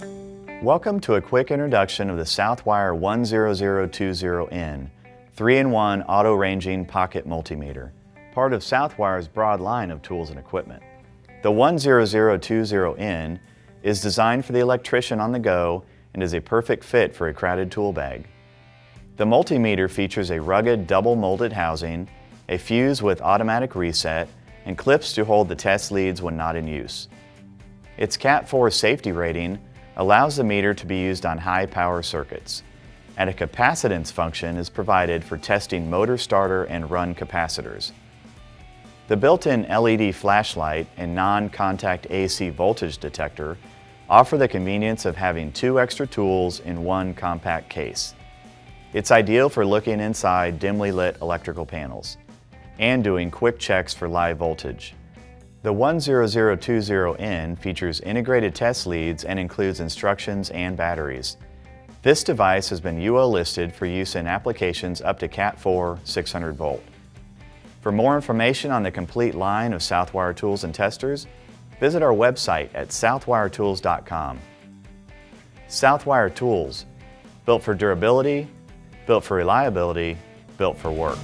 Welcome to a quick introduction of the Southwire 10020N 3-in-1 auto-ranging pocket multimeter, part of Southwire's broad line of tools and equipment. The 10020N is designed for the electrician on the go and is a perfect fit for a crowded tool bag. The multimeter features a rugged double molded housing, a fuse with automatic reset, and clips to hold the test leads when not in use. Its Cat 4 safety rating allows the meter to be used on high power circuits, and a capacitance function is provided for testing motor starter and run capacitors. The built-in LED flashlight and non-contact AC voltage detector offer the convenience of having two extra tools in one compact case. It's ideal for looking inside dimly lit electrical panels and doing quick checks for live voltage. The 10020N features integrated test leads and includes instructions and batteries. This device has been UL listed for use in applications up to Cat 4 600 volt. For more information on the complete line of Southwire tools and testers, visit our website at southwiretools.com. Southwire Tools, built for durability, built for reliability, built for work.